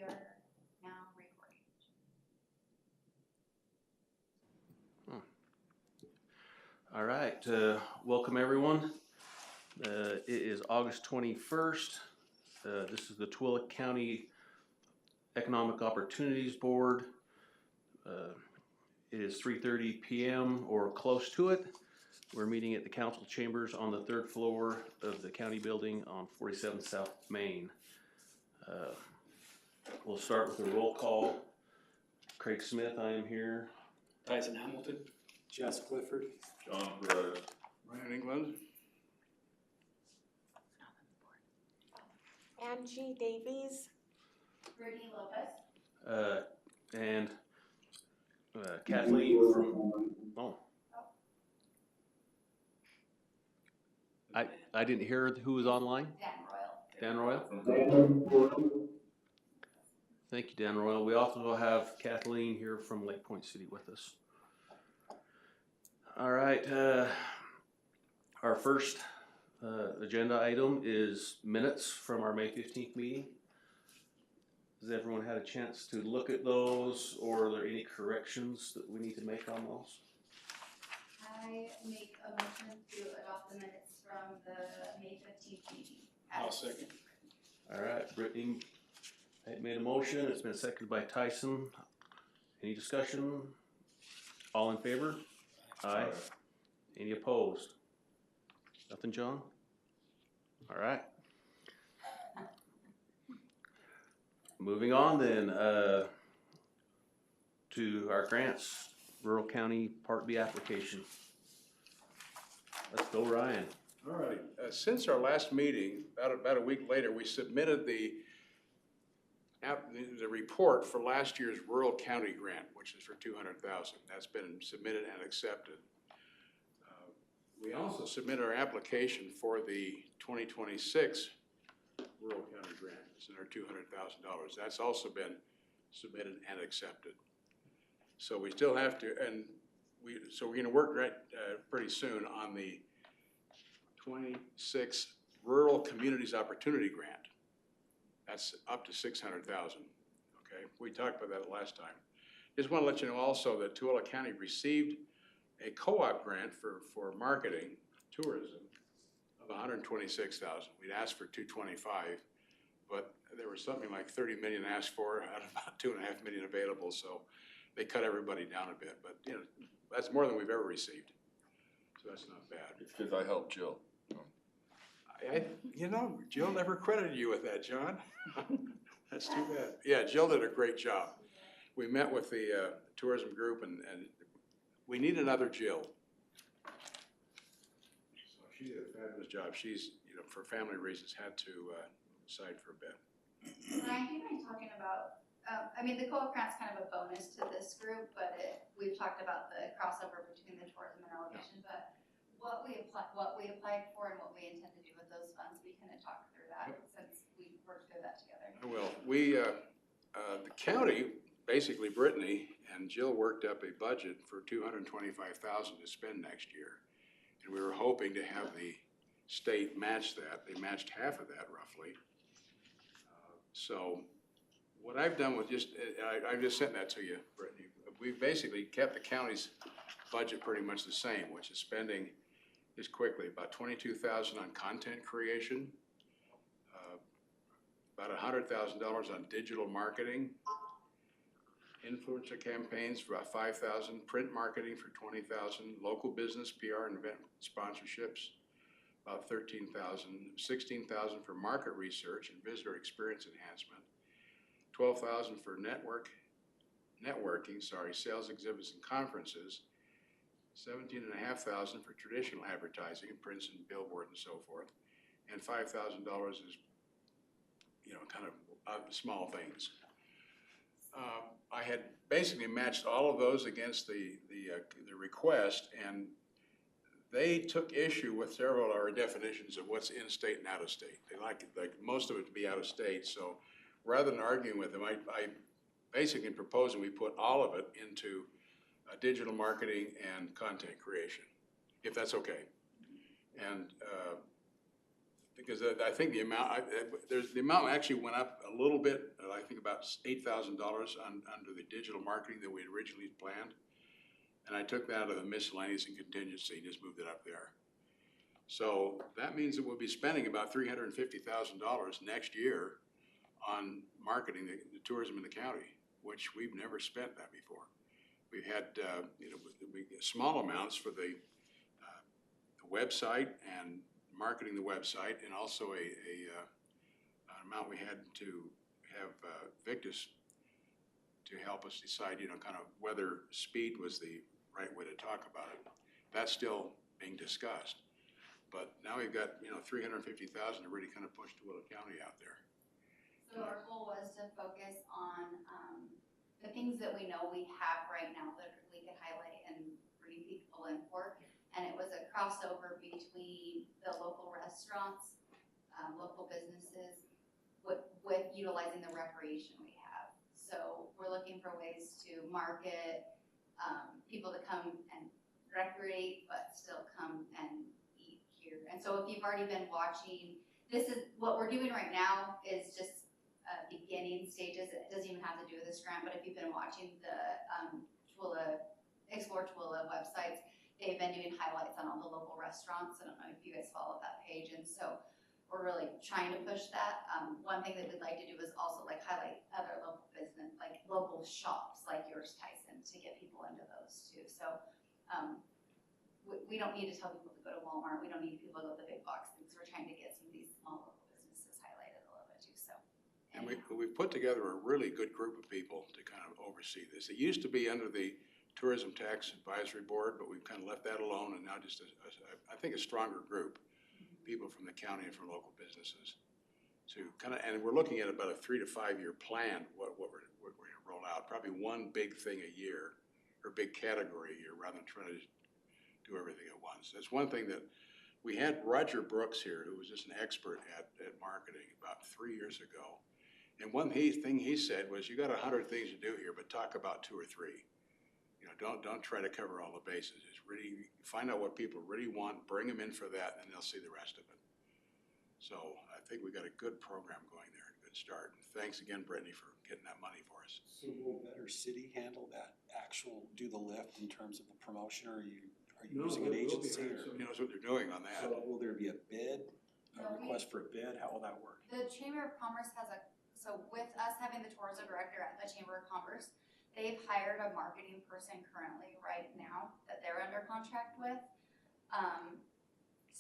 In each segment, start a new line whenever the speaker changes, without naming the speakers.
are now recording.
All right, welcome everyone. It is August 21st. This is the Tooele County Economic Opportunities Board. It is 3:30 p.m. or close to it. We're meeting at the council chambers on the third floor of the county building on 47 South Main. We'll start with a roll call. Craig Smith, I am here.
Tyson Hamilton.
Jess Clifford.
John Perez.
Ryan England.
Angie Davies.
Brittany Lopez.
And Kathleen from, I didn't hear who was online.
Dan Royal.
Dan Royal? Thank you, Dan Royal. We also have Kathleen here from Lake Point City with us. All right, our first agenda item is minutes from our May 15th meeting. Has everyone had a chance to look at those, or are there any corrections that we need to make on those?
I make a motion to adopt the minutes from the May 15th meeting.
I'll second.
All right, Brittany made a motion. It's been seconded by Tyson. Any discussion? All in favor? Aye. Any opposed? Nothing, John? All right. Moving on then to our grants, Rural County Part B application. Let's go, Ryan.
All right, since our last meeting, about a week later, we submitted the report for last year's Rural County grant, which is for $200,000. That's been submitted and accepted. We also submitted our application for the 2026 Rural County grant. It's another $200,000. That's also been submitted and accepted. So we still have to, and so we're going to work pretty soon on the 26 Rural Communities Opportunity Grant. That's up to $600,000. Okay, we talked about that last time. Just want to let you know also that Tooele County received a co-op grant for marketing tourism of $126,000. We'd asked for $225,000, but there was something like $30 million asked for out of about $2.5 million available. So they cut everybody down a bit, but you know that's more than we've ever received. So that's not bad.
It's because I helped Jill.
You know, Jill never credited you with that, John. That's too bad. Yeah, Jill did a great job. We met with the tourism group and we need another Jill. So she did a fabulous job. She's, you know, for family reasons, had to side for a bit.
Ryan, do you mind talking about, I mean, the co-op grant's kind of a bonus to this group, but we've talked about the crossover between the tourism and elevation, but what we applied for and what we intend to do with those funds, we kind of talk through that since we worked through that together.
Well, the county, basically Brittany and Jill worked up a budget for $225,000 to spend next year. And we were hoping to have the state match that. They matched half of that roughly. So what I've done with I've just sent that to you, Brittany. We've basically kept the county's budget pretty much the same, which is spending just quickly about $22,000 on content creation, about $100,000 on digital marketing, influencer campaigns for about $5,000, print marketing for $20,000, local business PR and event sponsorships about $13,000, $16,000 for market research and visitor experience enhancement, $12,000 for networking, sales exhibits and conferences, $17,500 for traditional advertising, prints and billboard and so forth, and $5,000 is, you know, kind of small things. I had basically matched all of those against the request, and they took issue with several of our definitions of what's in state and out of state. They like most of it to be out of state. So rather than arguing with them, I basically proposing we put all of it into digital marketing and content creation, if that's okay. And because I think the amount, the amount actually went up a little bit, I think about $8,000 under the digital marketing that we had originally planned. And I took that out of the miscellaneous and contingency, and just moved it up there. So that means that we'll be spending about $350,000 next year on marketing the tourism in the county, which we've never spent that before. We've had, we get small amounts for the website and marketing the website, and also an amount we had to have Victus to help us decide, kind of whether speed was the right way to talk about it. That's still being discussed. But now we've got, $350,000 to really kind of push Tooele County out there.
So our goal was to focus on, the things that we know we have right now that we could highlight and bring people in for. And it was a crossover between the local restaurants, local businesses, with utilizing the recreation we have. So we're looking for ways to market, people to come and recreate, but still come and eat here. And so if you've already been watching, this is, what we're doing right now is just beginning stages. It doesn't even have to do with this grant, but if you've been watching the Explore Tooele websites, they've been doing highlights on all the local restaurants. I don't know if you guys follow that page, and so we're really trying to push that. One thing that we'd like to do is also highlight other local business, like local shops like yours, Tyson, to get people into those too. So we don't need to tell people to go to Walmart. We don't need people to go to the big box things. We're trying to get some of these small local businesses highlighted a little bit too. So.
And we've put together a really good group of people to kind of oversee this. It used to be under the Tourism Tax Advisory Board, but we've kind of left that alone, and now just I think a stronger group, people from the county and from local businesses, to kind of, and we're looking at about a 3 to 5 year plan. What we're going to roll out, probably one big thing a year, or big category a year, rather than trying to do everything at once. That's one thing that we had Roger Brooks here, who was just an expert at marketing about 3 years ago. And one thing he said was, you got 100 things to do here, but talk about 2 or 3. Don't try to cover all the bases. Just really find out what people really want, bring them in for that, and they'll see the rest of it. So I think we got a good program going there, a good start. And thanks again, Brittany, for getting that money for us.
So will Better City handle that do the lift in terms of the promotion, or are you using an agency?
Who knows what they're doing on that?
So will there be a bid,
No,
a request for a bid? How will that work?
The Chamber of Commerce so with us having the tourism director at the Chamber of Commerce, they've hired a marketing person currently right now that they're under contract with.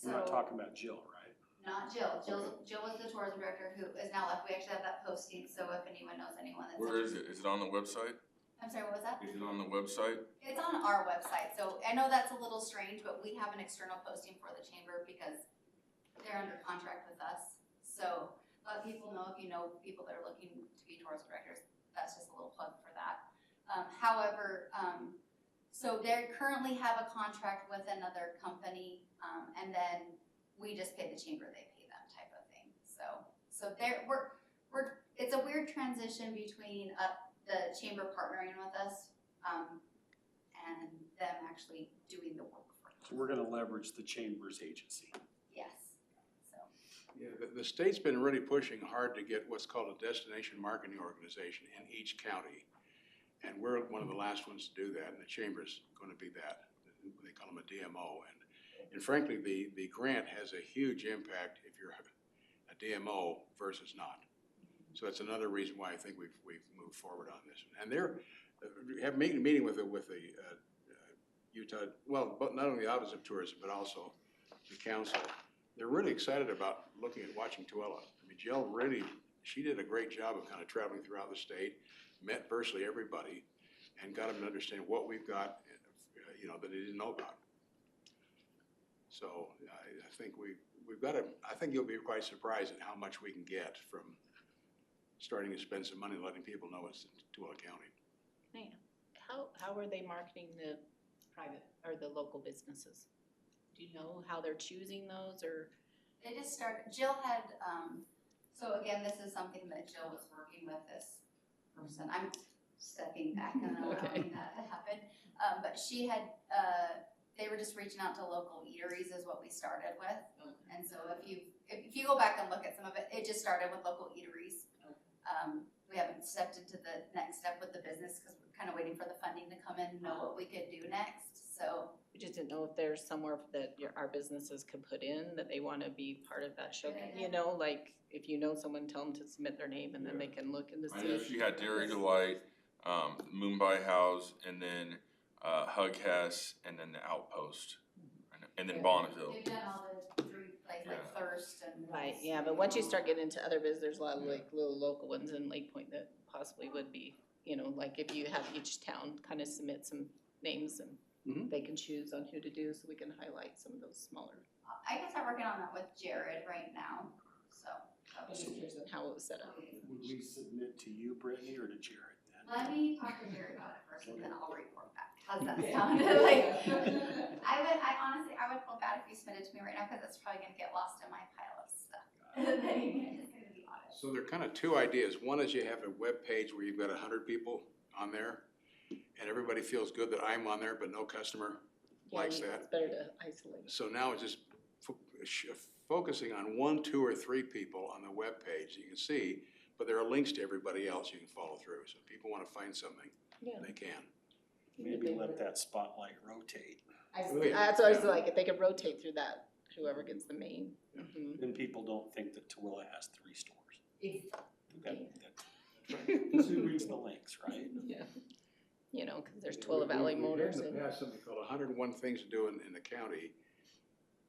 We're not talking about Jill, right?
Not Jill. Jill was the tourism director who is now left. We actually have that posting, so if anyone knows anyone that's
Where is it? Is it on the website?
I'm sorry, what was that?
Is it on the website?
It's on our website, so I know that's a little strange, but we have an external posting for the chamber because they're under contract with us. So let people know, if you know people that are looking to be tourism directors, that's just a little plug for that. However, so they currently have a contract with another company, and then we just pay the chamber, they pay them type of thing. So it's a weird transition between the chamber partnering with us, and them actually doing the work for us.
So we're gonna leverage the Chamber's agency.
Yes, so.
Yeah, the state's been really pushing hard to get what's called a destination marketing organization in each county. And we're one of the last ones to do that, and the Chamber's going to be that. They call them a DMO. And frankly, the grant has a huge impact if you're a DMO versus not. So that's another reason why I think we've moved forward on this. And they're have meeting with the Utah, well, but not only the Office of Tourism, but also the council. They're really excited about looking at watching Tooele. I mean, Jill she did a great job of kind of traveling throughout the state, met virtually everybody, and got them to understand what we've got, that they didn't know about. So I think I think you'll be quite surprised at how much we can get from starting to spend some money and letting people know it's in Tooele County.
Man, how are they marketing the private or the local businesses? Do you know how they're choosing those, or?
They just started, Jill had, so again, this is something that Jill was working with this person. I'm stepping back and allowing that to happen. But she had, they were just reaching out to local eateries is what we started with.
Okay.
And so if you you go back and look at some of it, it just started with local eateries. We haven't stepped into the next step with the business because we're kind of waiting for the funding to come in and know what we could do next, so.
We just didn't know if there's somewhere that our businesses could put in that they wanna be part of that show. You know, like, if you know someone, tell them to submit their name and then they can look in the
I know
see.
she had Dairy Delight, Mumbai House, and then, Hug Hess, and then the Outpost, and then Bonneville.
They've done all the three, like
Yeah.
Thirst and.
Right, yeah, but once you start getting into other biz, there's a lot of like little local ones in Lake Point that possibly would be, you know, like if you have each town kind of submit some names and
Mhm.
they can choose on who to do, so we can highlight some of those smaller.
I guess I'm working on that with Jared right now, so.
I'm just curious on how it was set up.
Would we submit to you, Brittany, or to Jared then?
Let me talk to Jared about it first and then I'll report back. How's that sound? Like, I honestly, I would feel bad if you submitted to me right now because it's probably gonna get lost in my pile of stuff. Then it's gonna be on it.
So there are kind of two ideas. One is you have a web page where you've got 100 people on there, and everybody feels good that I'm on there, but no customer
Yeah,
likes
you-
that.
It's better to isolate.
So now it's just focusing on 1, 2, or 3 people on the web page, you can see, but there are links to everybody else you can follow through. So if people want to find something,
Yeah.
they can.
Maybe let that spotlight rotate.
Oh, yeah.
That's what I was like, if they could rotate through that, whoever gets the main. Mhm.
Then people don't think that Tooele has 3 stores.
Okay.
Because who reads the links, right?
Yeah. You know, cause there's Twila Valley Motors
We had
and.
in the past something called 101 Things to Do in the county,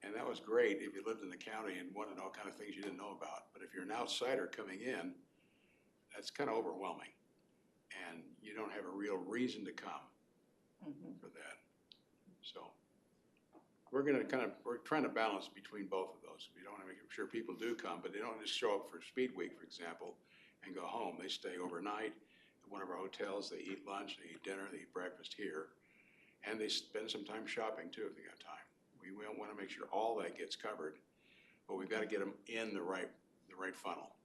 and that was great if you lived in the county and wanted all kind of things you didn't know about. But if you're an outsider coming in, that's kind of overwhelming, and you don't have a real reason to come
Mhm.
for that. So we're trying to balance between both of those. We don't want to make sure people do come, but they don't just show up for Speed Week, for example, and go home. They stay overnight at one of our hotels, they eat lunch, they eat dinner, they eat breakfast here, and they spend some time shopping too if they got time. We want to make sure all that gets covered, but we've got to get them in the right funnel.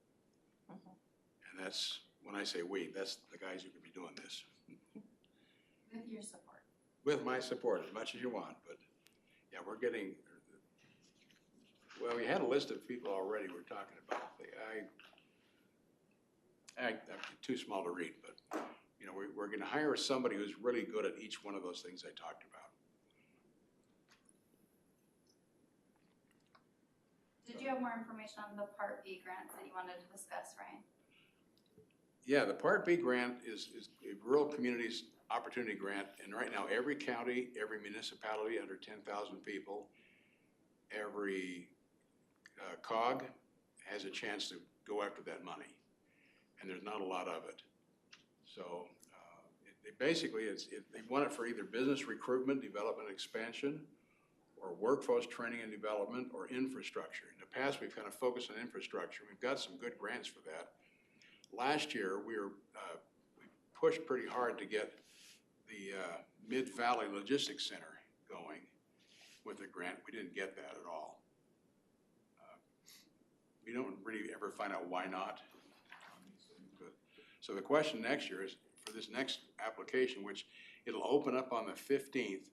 Mhm.
And that's, when I say we, that's the guys who could be doing this.
With your support.
With my support, as much as you want, but, yeah, we're getting, well, we had a list of people already we're talking about. I'm too small to read, but, you know, we're gonna hire somebody who's really good at each one of those things I talked about.
Did you have more information on the Part B grants that you wanted to discuss, Ryan?
Yeah, the Part B grant is a Rural Communities Opportunity Grant, and right now, every county, every municipality under 10,000 people, every COG has a chance to go after that money, and there's not a lot of it. So, basically, they want it for either business recruitment, development, expansion, or workforce training and development, or infrastructure. In the past, we've kind of focused on infrastructure. We've got some good grants for that. Last year, we pushed pretty hard to get the Mid-Valley Logistics Center going with the grant. We didn't get that at all. We don't really ever find out why not. So the question next year is, for this next application, which it'll open up on the 15th,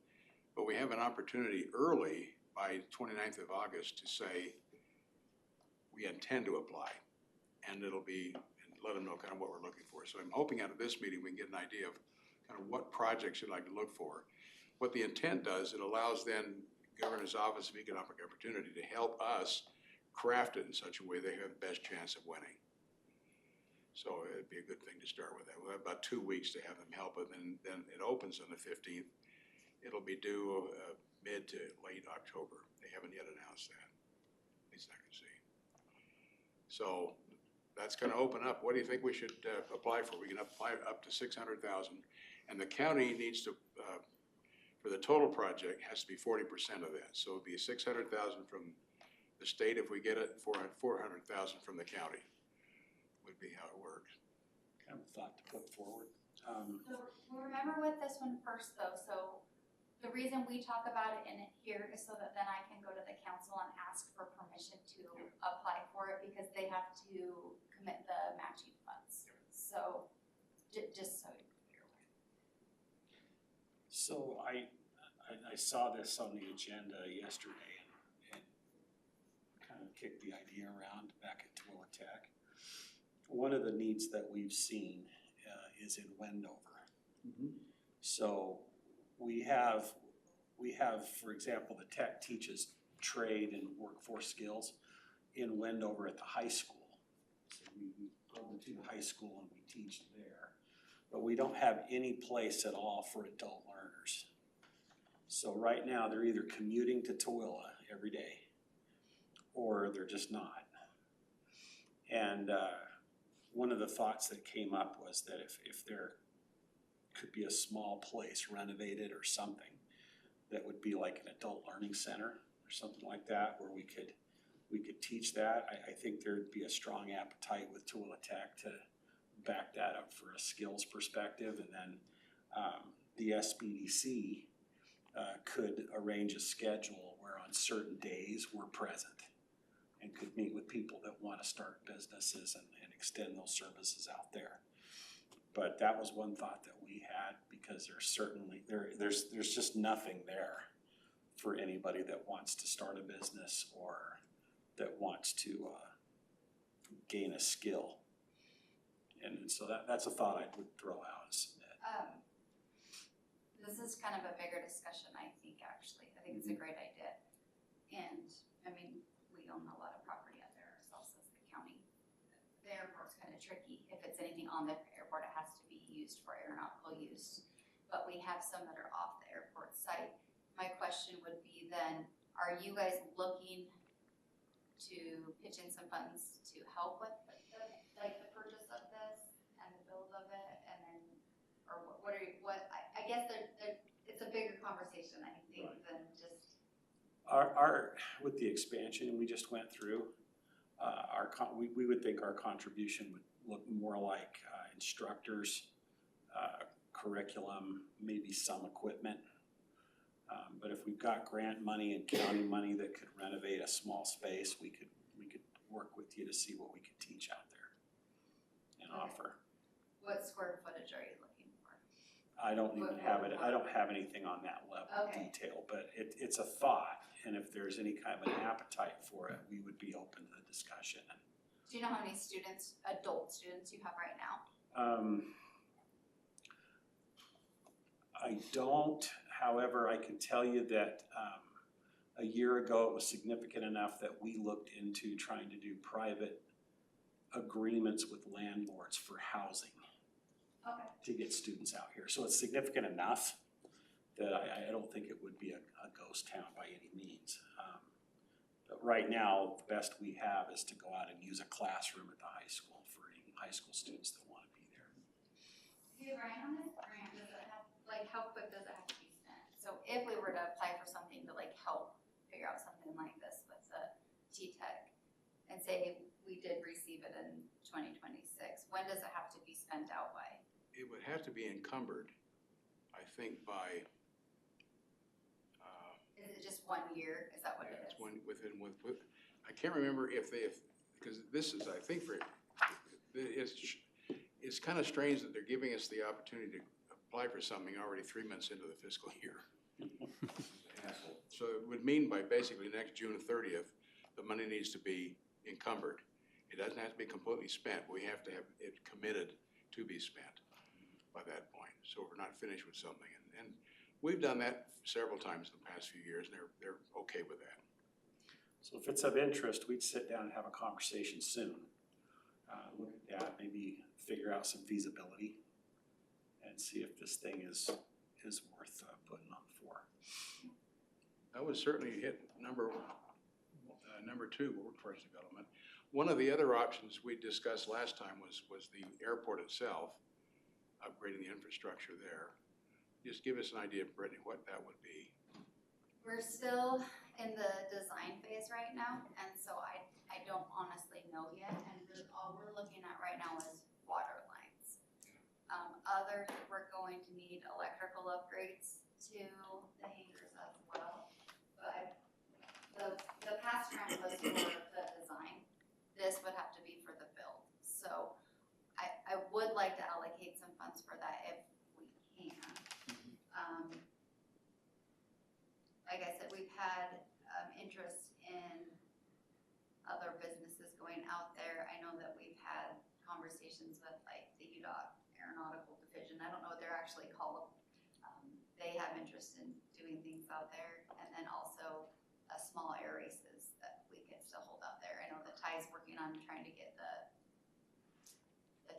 but we have an opportunity early by 29th of August to say we intend to apply, and it'll be, and let them know kind of what we're looking for. So I'm hoping out of this meeting we can get an idea of kind of what projects you'd like to look for. What the intent does, it allows then Governor's Office of Economic Opportunity to help us craft it in such a way they have the best chance of winning. So it'd be a good thing to start with that. We'll have about 2 weeks to have them help it, and then it opens on the 15th. It'll be due mid to late October. They haven't yet announced that, at least I can see. So that's gonna open up. What do you think we should apply for? We can apply up to 600,000, and the county needs to, for the total project, has to be 40% of that. So it'd be 600,000 from the state if we get it, 400,000 from the county would be how it works.
Kind of thought to put forward.
So remember with this one first though, so the reason we talk about it in here is so that then I can go to the council and ask for permission to apply for it because they have to commit the matching funds. So, just so you're aware.
So I saw this on the agenda yesterday and kind of kicked the idea around back at Tooele Tech. One of the needs that we've seen is in Wendover. So we have, for example, the tech teaches trade and workforce skills in Wendover at the high school. So we go to the high school and we teach there. But we don't have any place at all for adult learners. So right now, they're either commuting to Tooele every day, or they're just not. And one of the thoughts that came up was that if there could be a small place renovated or something that would be like an adult learning center or something like that, where we could teach that, I think there'd be a strong appetite with Tooele Tech to back that up for a skills perspective. And then the SBDC could arrange a schedule where on certain days we're present and could meet with people that want to start businesses and extend those services out there. But that was one thought that we had, because there's certainly, there's just nothing there for anybody that wants to start a business or that wants to gain a skill. And so that's a thought I would throw out.
This is kind of a bigger discussion, I think, actually. I think it's a great idea. And, I mean, we own a lot of property out there ourselves as the county. The airport's kind of tricky. If it's anything on the airport, it has to be used for aeronautical use. But we have some that are off the airport site. My question would be then, are you guys looking to pitch in some funds to help with the purchase of this and the build of it, and then, or I guess it's a bigger conversation, I think, than just.
Our with the expansion we just went through, we would think our contribution would look more like instructors, curriculum, maybe some equipment. But if we've got grant money and county money that could renovate a small space, we could work with you to see what we could teach out there and offer.
What square footage are you looking for?
I don't even have it. I don't have anything on that level of detail, but it's a thought. And if there's any kind of an appetite for it, we would be open to the discussion.
Do you know how many students, adult students, you have right now?
I don't. However, I can tell you that a year ago it was significant enough that we looked into trying to do private agreements with landlords for housing to get students out here. So it's significant enough that I don't think it would be a ghost town by any means. But right now, the best we have is to go out and use a classroom at the high school for any high school students that want to be there.
Hey, Ryan, on this grant, does it have, how quick does it have to be spent? So if we were to apply for something to help figure out something like this with the T-Tech, and say we did receive it in 2026, when does it have to be spent out by?
It would have to be encumbered, I think, by.
Is it just 1 year? Is that what it is?
I can't remember because this is, I think, it's kind of strange that they're giving us the opportunity to apply for something already 3 months into the fiscal year. So it would mean by basically next June 30th, the money needs to be encumbered. It doesn't have to be completely spent. We have to have it committed to be spent by that point. So we're not finished with something. And we've done that several times in the past few years, and they're okay with that.
So if it's of interest, we'd sit down and have a conversation soon. Look at that, maybe figure out some feasibility and see if this thing is worth putting on for.
That would certainly hit number two, workforce development. One of the other options we discussed last time was the airport itself, upgrading the infrastructure there. Just give us an idea, Brittany, what that would be.
We're still in the design phase right now, and so I don't honestly know yet, and all we're looking at right now is water lines. We're going to need electrical upgrades to the hangars as well, but the past grant was for the design. This would have to be for the build, so I would like to allocate some funds for that if we can. Like I said, we've had interest in other businesses going out there. I know that we've had conversations with like the UDOT Aeronautical Division. I don't know what they're actually called. They have interest in doing things out there, and then also small air races that we can still hold out there. I know that Ty's working on trying to get the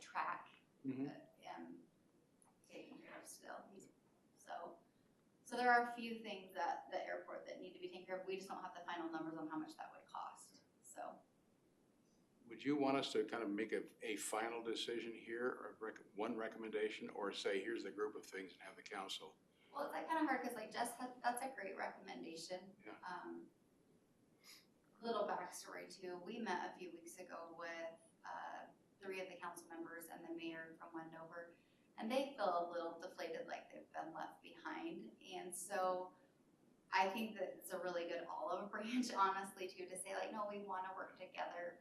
track taken care of still. So there are a few things at the airport that need to be taken care of. We just don't have the final numbers on how much that would cost. So
Would you want us to kind of make a final decision here, or one recommendation, or say, here's the group of things and have the council?
well, it's like kind of hard because like Jess had, that's a great recommendation.
Yeah.
Little backstory too. We met a few weeks ago with 3 of the council members and the mayor from Wendover, and they feel a little deflated, like they've been left behind. And so I think that it's a really good olive branch, honestly, too, to say like, no, we want to work together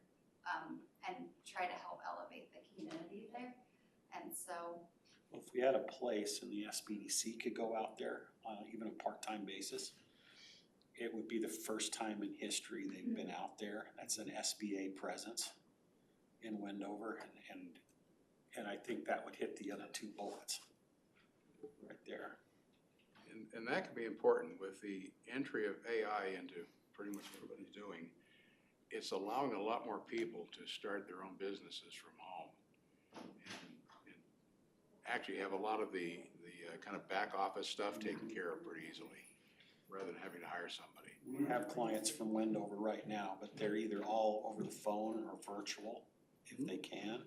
and try to help elevate the community there. And so,
If we had a place and the SBDC could go out there on even a part-time basis, it would be the first time in history they've been out there. That's an SBA presence in Wendover, and I think that would hit the other 2 bullets right there.
And that can be important with the entry of AI into pretty much what everybody's doing. It's allowing a lot more people to start their own businesses from home. And actually have a lot of the kind of back office stuff taken care of pretty easily, rather than having to hire somebody.
We have clients from Wendover right now, but they're either all over the phone or virtual, if they can.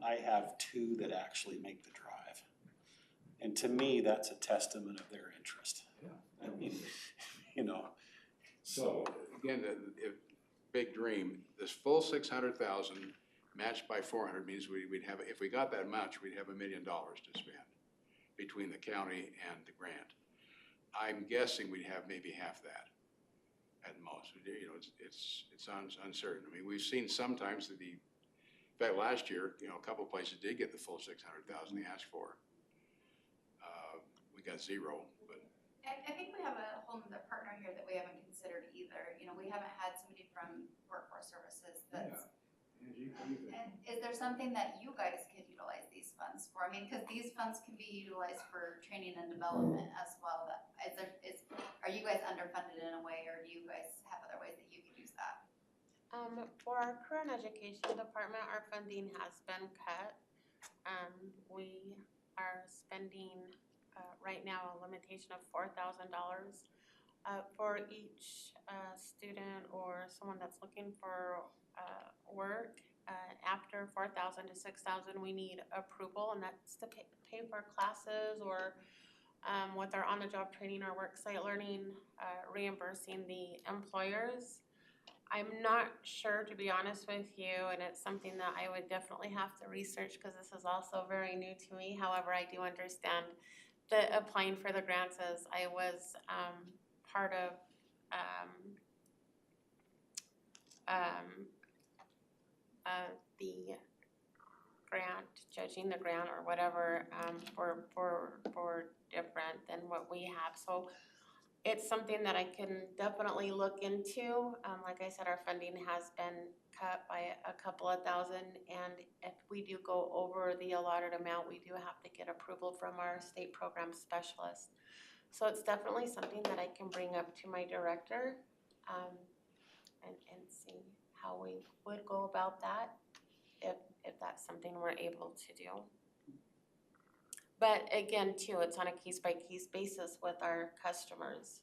I have 2 that actually make the drive. And to me, that's a testament of their interest.
Yeah.
I mean, you know,
So again, if, big dream, this full 600,000 matched by 400 means we'd have, if we got that much, we'd have $1 million to spend between the county and the grant. I'm guessing we'd have maybe half that at most. You know, it's uncertain. I mean, we've seen sometimes that in fact, last year, you know, a couple places did get the full 600,000 they asked for. We got 0, but.
I think we have a whole nother partner here that we haven't considered either. You know, we haven't had somebody from Workforce Services that's. And is there something that you guys could utilize these funds for? I mean, because these funds can be utilized for training and development as well. Are you guys underfunded in a way, or do you guys have other ways that you could use that?
For our current education department, our funding has been cut. We are spending, right now, a limitation of $4,000 for each student or someone that's looking for work. After 4,000 to 6,000, we need approval, and that's to pay for classes or with our on-the-job training or work site learning, reimbursing the employers. I'm not sure, to be honest with you, and it's something that I would definitely have to research because this is also very new to me. However, I do understand that applying for the grants as I was part of the grant, judging the grant or whatever, for different than what we have. So it's something that I can definitely look into. Like I said, our funding has been cut by a couple of thousand, and if we do go over the allotted amount, we do have to get approval from our state program specialist. So it's definitely something that I can bring up to my director, and see how we would go about that, if that's something we're able to do. But again, too, it's on a case-by-case basis with our customers.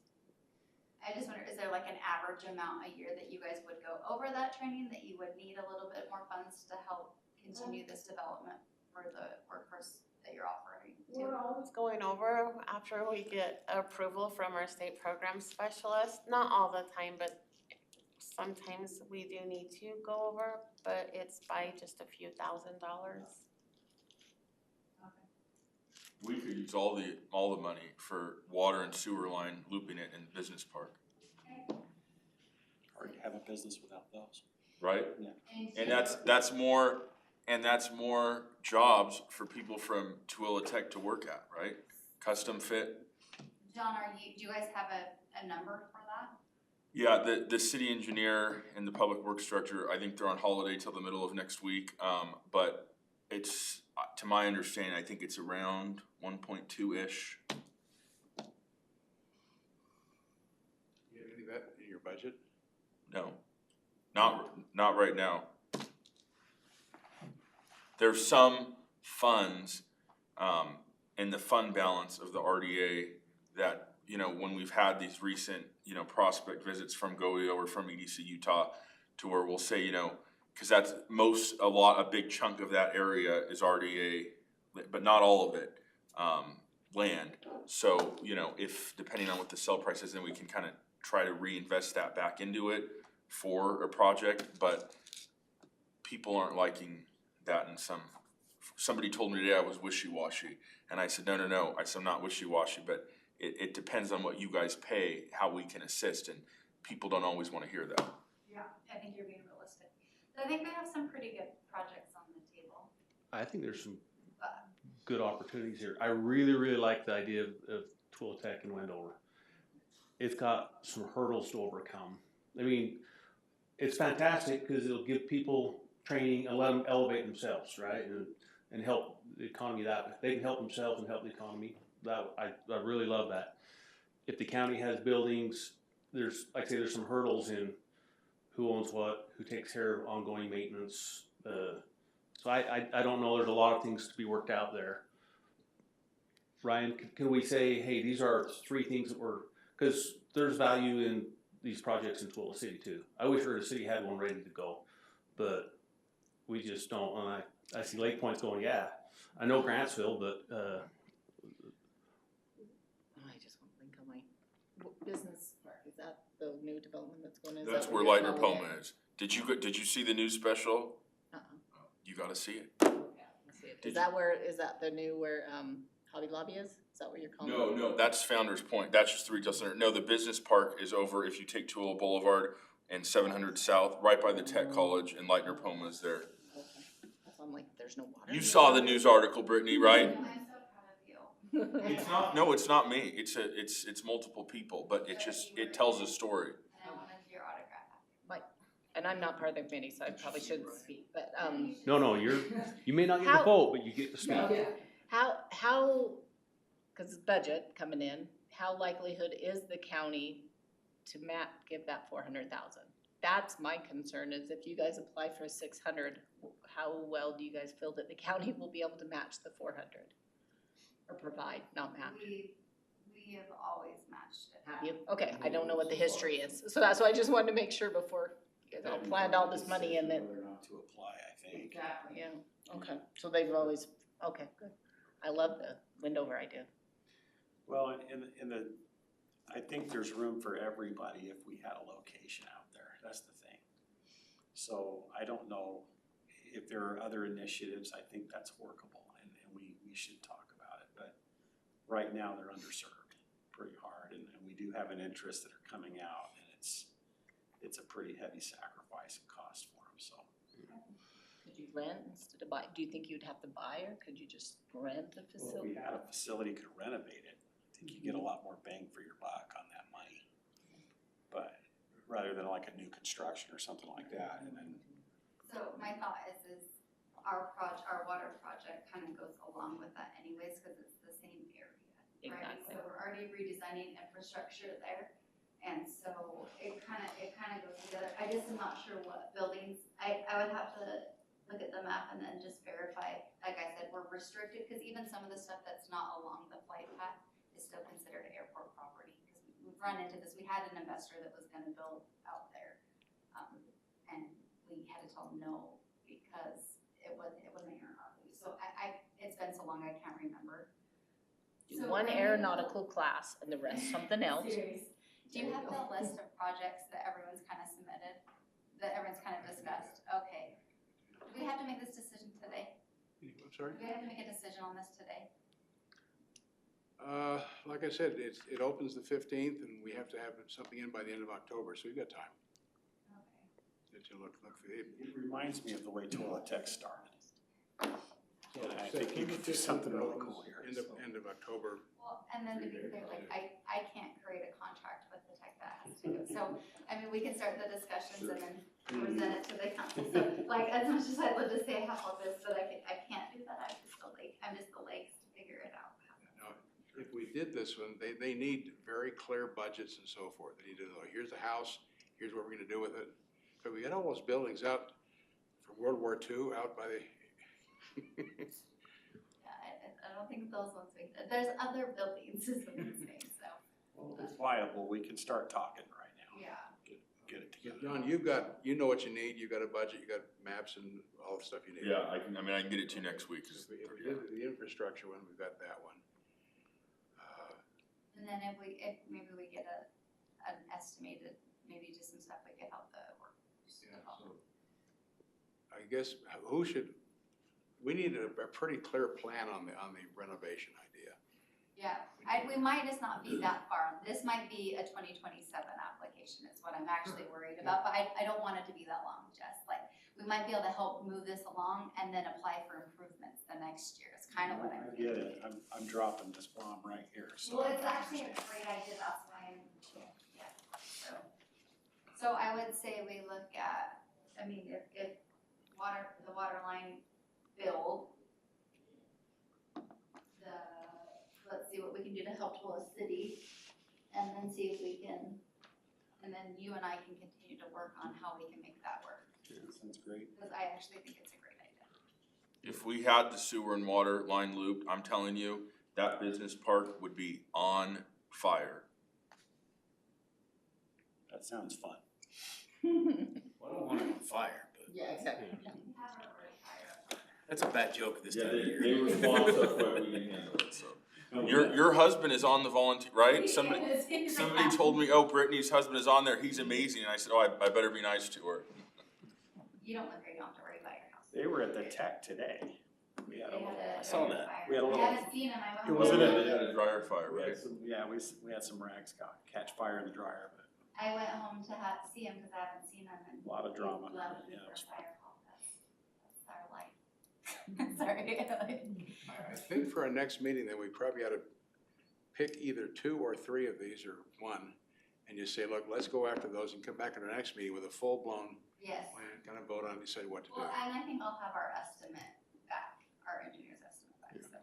I just wonder, is there like an average amount a year that you guys would go over that training, that you would need a little bit more funds to help continue this development for the workforce that you're offering to?
We're always going over after we get approval from our state program specialist. Not all the time, but sometimes we do need to go over, but it's by just a few $1,000s.
We could use all the money for water and sewer line, looping it in Business Park,
Hard to have a business without those.
right?
And
And that's more jobs for people from Tooele Tech to work at, right? Custom fit.
John, do you guys have a number for that?
Yeah, the city engineer and the public works director, I think they're on holiday till the middle of next week, but it's, to my understanding, I think it's around 1.2-ish.
You have any of that in your budget?
No, not right now. There's some funds, in the fund balance of the RDA that, you know, when we've had these recent, you know, prospect visits from GOEO or from EDC Utah, to where we'll say, you know, cause that's a big chunk of that area is RDA, but not all of it, land. So, you know, if, depending on what the sell price is, then we can kind of try to reinvest that back into it for a project, but people aren't liking that. And somebody told me today I was wishy-washy, and I said, no, I said, I'm not wishy-washy, but it depends on what you guys pay, how we can assist, and people don't always wanna hear that.
Yeah, I think you're being realistic. I think they have some pretty good projects on the table.
I think there's some good opportunities here. I really like the idea of Twiltech and Wendover. It's got some hurdles to overcome. I mean, it's fantastic because it'll give people training and let them elevate themselves, right? And help the economy that way. They can help themselves and help the economy. I really love that. If the county has buildings, there's, like I say, there's some hurdles in who owns what, who takes care of ongoing maintenance. So I don't know, there's a lot of things to be worked out there. Ryan, can we say, hey, these are 3 things that we're, because there's value in these projects in Twila City too. I wish our city had one ready to go, but we just don't. And I see Lake Point's going, yeah. I know Grantsville, but
I just want to blink on my business park. Is that the new development that's going in?
That's where Lightner Poma is. Did you see the news special? You gotta see it.
Is that the new where Hobby Lobby is? Is that what you're calling it?
No, that's Founder's Point. That's just the retail center. No, the business park is over if you take Tooele Boulevard and 700 South, right by the Tech College, and Lightner Poma is there.
Okay. So I'm like, there's no water.
You saw the news article, Brittany, right?
I'm so proud of you.
It's not, no, it's not me. It's multiple people, but it tells a story.
And I wanted your autograph.
And I'm not part of the committee, so I probably shouldn't speak, but
no, you may not get the
How-
vote, but you get to speak.
how, cause budget coming in, how likelihood is the county to give that 400,000? That's my concern, is if you guys apply for 600, how well do you guys feel that the county will be able to match the 400? Or provide, not match?
We have always matched it.
Have you? Okay, I don't know what the history is, so that's why I just wanted to make sure before you guys all planned all this money and then.
Whether or not to apply, I think.
Exactly, yeah, okay, so they've always, okay, good. I love the Wendover idea.
Well, I think there's room for everybody if we had a location out there, that's the thing. So I don't know if there are other initiatives, I think that's workable and we should talk about it, but right now they're underserved pretty hard and we do have an interest that are coming out and it's a pretty heavy sacrifice and cost for them, so.
Could you rent instead of buy? Do you think you'd have to buy or could you just rent the
Well, if
facility?
we had a facility, could renovate it, I think you get a lot more bang for your buck on that money. But rather than like a new construction or something like that, and then,
So my thought is our water project kind of goes along with that anyways, cause it's the same area, right?
Exactly.
So we're already redesigning infrastructure there, and so it kind of goes together. I just am not sure what buildings, I would have to look at the map and then just verify, like I said, we're restricted, cause even some of the stuff that's not along the flight path is still considered airport property, cause we've run into this, we had an investor that was gonna build out there, and we had to tell them no, because it wasn't your RV, so it's been so long, I can't remember.
Do
So
one
I mean-
aeronautical class and the rest something else.
Serious. Do you have the list of projects that everyone's kind of submitted, that everyone's kind of discussed? Okay. Do we have to make this decision today?
I'm sorry?
Do we have to make a decision on this today?
Like I said, it opens the 15th and we have to have something in by the end of October, so we've got time.
Okay.
To look for it.
it reminds me of the way Toilet Tech started. And I think you could do something really cool here.
End of October.
Well, and then to be clear, like, I can't create a contract with the tech that has to go, so, I mean, we can start the discussions and then present it to the council. So, like, as much as I'd love to say I have all this, but I can't do that, I'm just the legs to figure it out.
Now, if we did this one, they need very clear budgets and so forth. They need to know, here's the house, here's what we're gonna do with it. But we got all those buildings out from World War II out by the,
Yeah, I don't think those ones make, there's other buildings is what I'm saying, so,
Well, if it's viable, we can start talking right now.
yeah.
Get it together.
John, you know what you need, you got a budget, you got maps and all the stuff you need.
Yeah, I can get it to you next week.
If we did the infrastructure one, we've got that one.
And then if maybe we get an estimated, maybe just some stuff we could help the work.
I guess, we need a pretty clear plan on the renovation idea.
Yeah, we might just not be that far. This might be a 2027 application is what I'm actually worried about, but I don't want it to be that long, Jess. Like, we might be able to help move this along and then apply for improvements the next year. It's kind of what I'm
I get
thinking.
it, I'm dropping this bomb right here, so.
Well, it's actually a great idea, that's why yeah, so I would say we look at, I mean, if the water line build, let's see what we can do to help Tooele City, and then see if we can, and then you and I can continue to work on how we can make that work,
Sounds great.
because I actually think it's a great idea.
If we had the sewer and water line looped, I'm telling you, that business park would be on fire.
That sounds fun.
Well, I don't want it on fire, but
Yeah, exactly.
We have a really fire.
that's a bad joke at this time of year.
They respond stuff quick, we can handle it, so. Your husband is on the volunteer, right? Somebody told me, oh, Brittany's husband is on there, he's amazing, and I said, oh, I better be nice to her.
You don't look great, you don't have to worry about your house.
They were at the tech today. We had a
They
little,
had a
saw
fire.
that.
We had a little-
I haven't seen them, I
It
went
wasn't
home.
a-
They had a dryer fire,
we
right?
had some, yeah, we had some rags catch fire in the dryer, but
I went home to see them, because I haven't seen them in.
a lot of drama.
Love
Yeah,
for
it was
fire call, that's our life. Sorry.
I think for our next meeting, then we probably ought to pick either 2 or 3 of these, or 1, and just say, look, let's go after those and come back at our next meeting with a full-blown
Yes,
plan, kind of vote on it, decide what to do.
well, and I think I'll have our estimate back, our engineer's estimate back, so.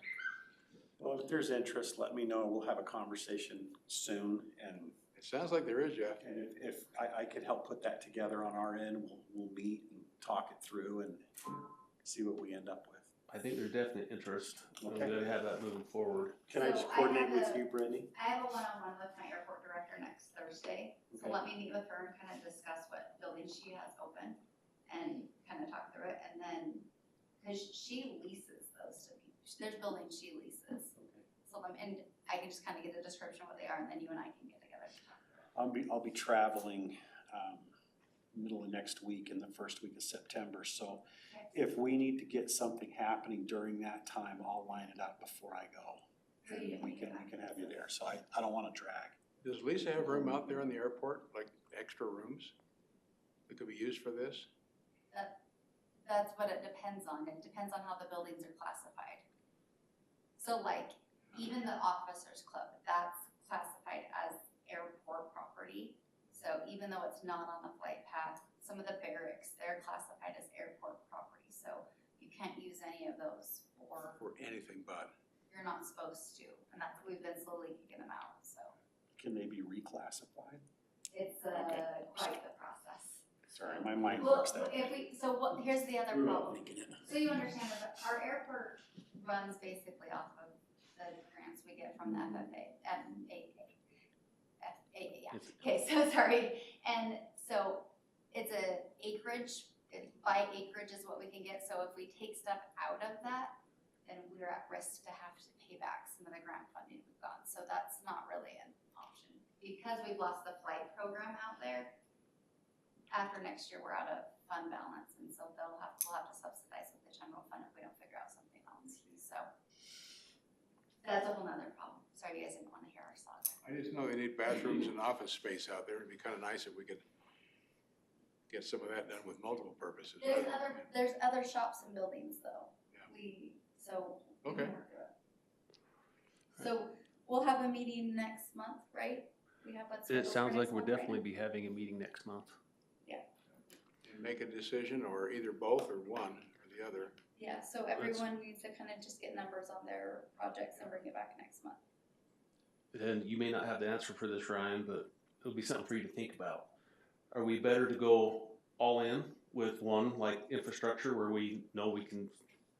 Well, if there's interest, let me know, we'll have a conversation soon, and
It sounds like there is, Jeff.
if I could help put that together on our end, we'll meet and talk it through and see what we end up with.
I think there's definite interest. We're
Okay.
gonna have that moving forward.
Can I
So
just
I
coordinate
have
with
a-
you, Brittany?
I have a one-on-one with my airport director next Thursday, so
Okay.
let me meet with her and kind of discuss what buildings she has open and kind of talk through it, and then, cause she leases those to me, there's buildings she leases. So and I can just kind of get a description of what they are, and then you and I can get together to talk through it.
I'll be traveling, middle of next week and the first week of September, so
Okay.
if we need to get something happening during that time, I'll line it up before I go.
So you
And
can
we
make it
can have you there, so I don't wanna drag.
Does Lisa have room out there in the airport, like extra rooms that could be used for this?
That's what it depends on, it depends on how the buildings are classified. So like, even the officers club, that's classified as airport property. So even though it's not on the flight path, some of the barracks, they're classified as airport property, so you can't use any of those for,
For anything but.
you're not supposed to, and that's, we've been slowly kicking them out, so.
Can they be reclassified?
It's
Okay.
quite the process.
Sorry, my mind
Well,
works that way.
if we, so what, here's the other problem.
Thinking it.
So you understand that our airport runs basically off of the grants we get from the FFA, FAA, yeah.
It's-
Okay, so sorry, and so it's a acreage, by acreage is what we can get, so if we take stuff out of that, then we're at risk to have to pay back some of the grant funding we've got, so that's not really an option. Because we've lost the flight program out there, after next year, we're out of fund balance, and so we'll have to subsidize with the general fund if we don't figure out something else, so. That's a whole nother problem, sorry, you guys didn't wanna hear our side.
I just know they need bathrooms and office space out there. It'd be kind of nice if we could get some of that done with multiple purposes.
There's other shops and buildings though.
Yeah.
so. we can
Okay.
work through it. So we'll have a meeting next month, right? We have what's.
It
scheduled
sounds
for
like
next
we'll
month right
definitely
now?
be having a meeting next month.
And make a decision, or either both or one or the other.
Yeah, so everyone needs to kind of just get numbers on their projects and bring it back next month.
And you may not have the answer for this, Ryan, but it'll be something for you to think about. Are we better to go all in with one, like infrastructure, where we know we can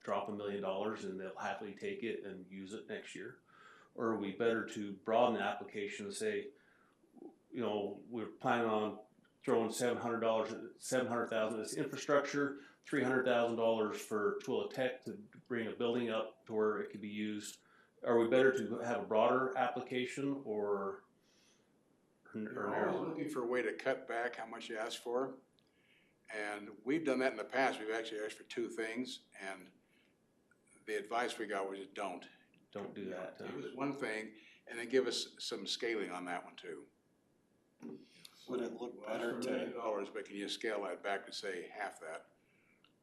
drop $1 million and they'll happily take it and use it next year? Or are we better to broaden the application and say, you know, we're planning on throwing $700,000 as infrastructure, $300,000 for Twila Tech to bring a building up to where it could be used? Are we better to have a broader application or
You're always
narrower?
looking for a way to cut back how much you ask for. And we've done that in the past. We've actually asked for two things, and the advice we got was don't.
Don't do that.
Give us one thing, and then give us some scaling on that one too.
Would it look
Well,
better
that's
to?
for $1 million, but can you scale that back to say half that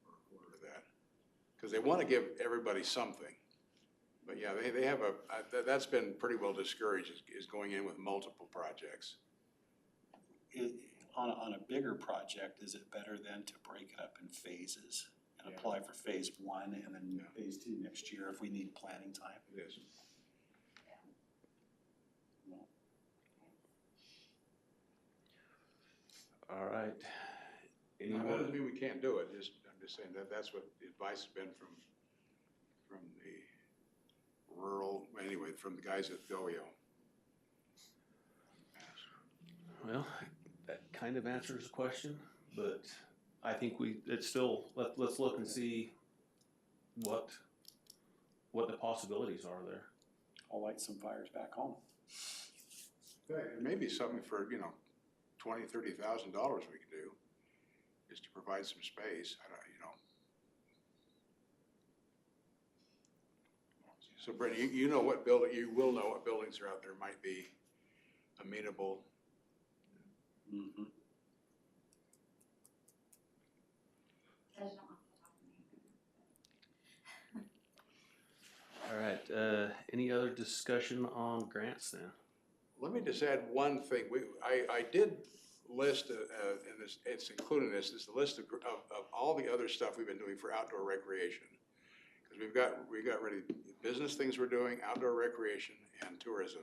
or a quarter of that? Because they want to give everybody something. But yeah, they have that's been pretty well discouraged, is going in with multiple projects.
On a bigger project, is it better then to break it up in phases and
Yeah.
apply for phase one and then
Yeah.
phase two next year if we need planning time?
It is.
All right. Any
That
more?
doesn't mean we can't do it, I'm just saying that's what the advice has been from the rural, anyway, from the guys at GOEO.
Well, that kind of answers the question, but I think it's still, let's look and see what the possibilities are there.
I'll light some fires back home.
There may be something for, $20,000, $30,000 we could do, just to provide some space, I don't. So Brenda, you know what you will know what buildings are out there might be amenable.
Mm-hmm.
I just don't want to talk to me.
All right, any other discussion on grants then?
Let me just add one thing. I did list, and it's included in this, is the list of all the other stuff we've been doing for outdoor recreation. Because we've got really business things we're doing, outdoor recreation, and tourism.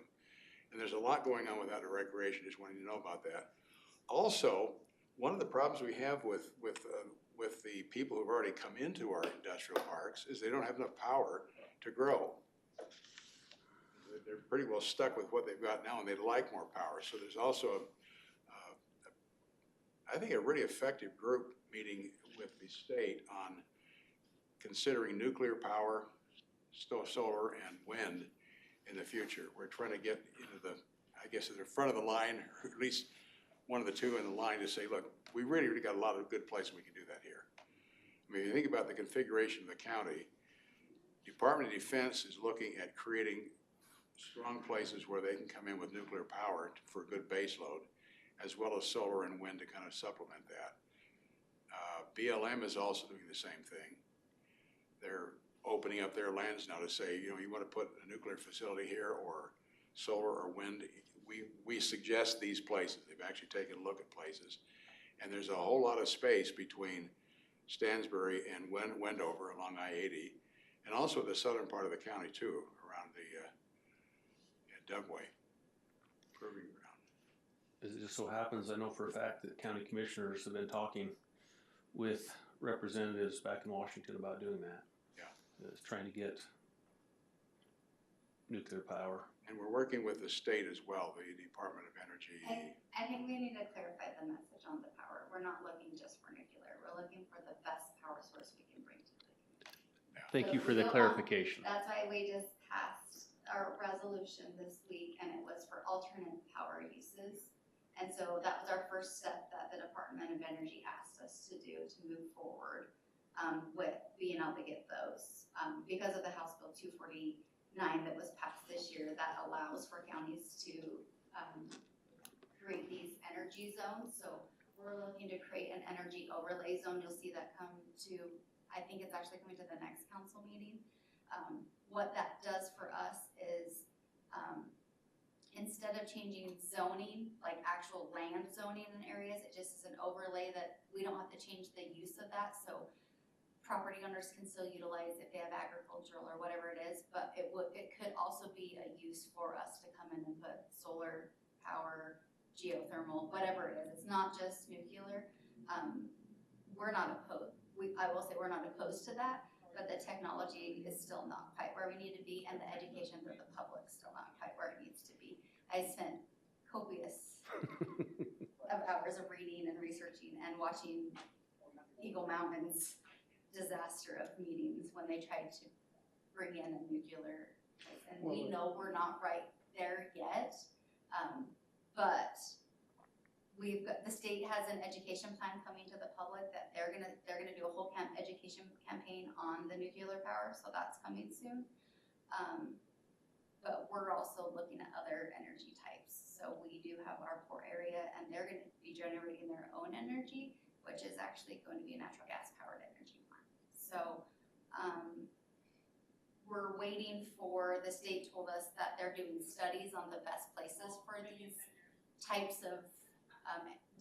And there's a lot going on with outdoor recreation, just wanted you to know about that. Also, one of the problems we have with the people who've already come into our industrial parks is they don't have enough power to grow. They're pretty well stuck with what they've got now, and they'd like more power. So there's also I think a really effective group meeting with the state on considering nuclear power, solar, and wind in the future. We're trying to get into the front of the line, or at least one of the two in the line, to say, look, we really got a lot of good places we can do that here. I mean, if you think about the configuration of the county, Department of Defense is looking at creating strong places where they can come in with nuclear power for a good base load, as well as solar and wind to kind of supplement that. BLM is also doing the same thing. They're opening up their lands now to say, you want to put a nuclear facility here or solar or wind. We suggest these places. They've actually taken a look at places. And there's a whole lot of space between Stansbury and Wendover along I-80, and also the southern part of the county too, around the Dugway Proving Ground.
As it just so happens, I know for a fact that county commissioners have been talking with representatives back in Washington about doing that.
Yeah.
It's trying to get nuclear power.
And we're working with the state as well, the Department of Energy.
I think we need to clarify the message on the power. We're not looking just for nuclear. We're looking for the best power source we can bring to the community.
Thank you for the clarification.
That's why we just passed our resolution this week, and it was for alternate power uses. And so that was our first step that the Department of Energy asked us to do to move forward with being able to get those. Because of the House Bill 249 that was passed this year, that allows for counties to create these energy zones. So we're looking to create an energy overlay zone. You'll see that come to, I think it's actually coming to the next council meeting. What that does for us is, instead of changing zoning, like actual land zoning in areas, it just is an overlay that we don't have to change the use of that, so property owners can still utilize if they have agricultural or whatever it is, but it could also be a use for us to come in and put solar power, geothermal, whatever it is. It's not just nuclear. We're not opposed, I will say we're not opposed to that, but the technology is still not quite where we need to be, and the education of the public's still not quite where it needs to be. I spent copious of hours of reading and researching and watching Eagle Mountain's disaster of meetings when they tried to bring in a nuclear place. And we know we're not right there yet, but the state has an education plan coming to the public that they're gonna do a whole education campaign on the nuclear power, so that's coming soon. But we're also looking at other energy types. So we do have our port area, and they're gonna be generating their own energy, which is actually going to be a natural gas powered energy plant. So, we're waiting for, the state told us that they're doing studies on the best places for these types of,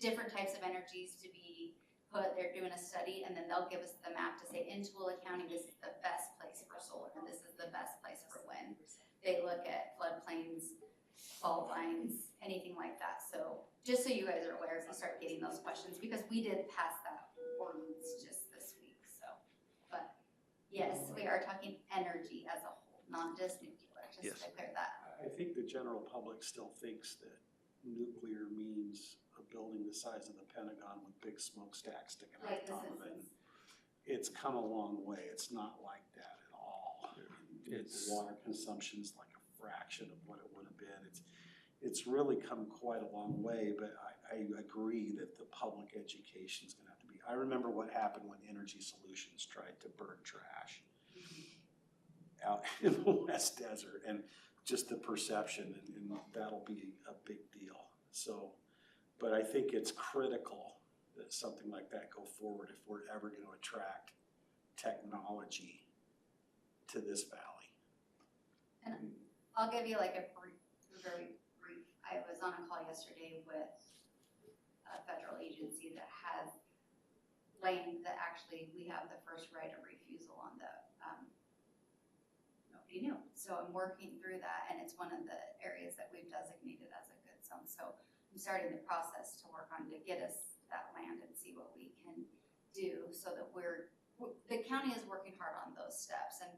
different types of energies to be put. They're doing a study, and then they'll give us the map to say, in Tooele County, this is the best place for solar, and this is the best place for wind. They look at floodplains, fault lines, anything like that. So just so you guys are aware, if you start getting those questions, because we did pass that ordinance just this week, so. But yes, we are talking energy as a whole, not just nuclear, just
Yes.
to clear that.
I think the general public still thinks that nuclear means a building the size of the Pentagon with big smokestacks sticking out
Like
the
the
top of it.
Simpsons.
It's come a long way. It's not like that at all.
It's-
The water consumption's like a fraction of what it would have been. It's really come quite a long way, but I agree that the public education's gonna have to be. I remember what happened when Energy Solutions tried to burn trash out in the West Desert, and just the perception, and that'll be a big deal. So, but I think it's critical that something like that go forward if we're ever gonna attract technology to this valley.
And I'll give you like a very brief, I was on a call yesterday with a federal agency that has land that actually we have the first right of refusal on the, nobody knew. So I'm working through that, and it's one of the areas that we've designated as a good zone. So I'm starting the process to work on to get us that land and see what we can do so that the county is working hard on those steps, and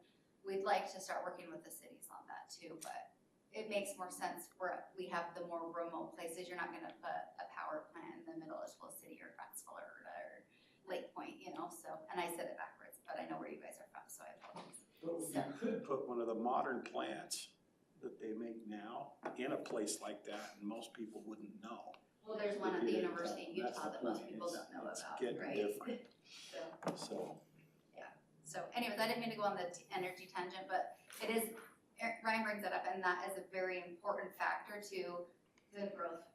we'd like to start working with the cities on that too, but it makes more sense where we have the more remote places. You're not gonna put a power plant in the middle of Tooele City or Huntsville or Lake Point, so, and I said it backwards, but I know where you guys are from, so I apologize.
But you could put one of the modern plants that they make now in a place like that, and most people wouldn't know.
Well, there's one at the University of
That's
Utah
the
that most
point.
people
It's-
don't know
it's
about,
getting
right?
different.
So,
So,
anyways, I didn't mean to go on the energy tangent, but it is, Ryan brings it up, and that is a very important factor to the growth.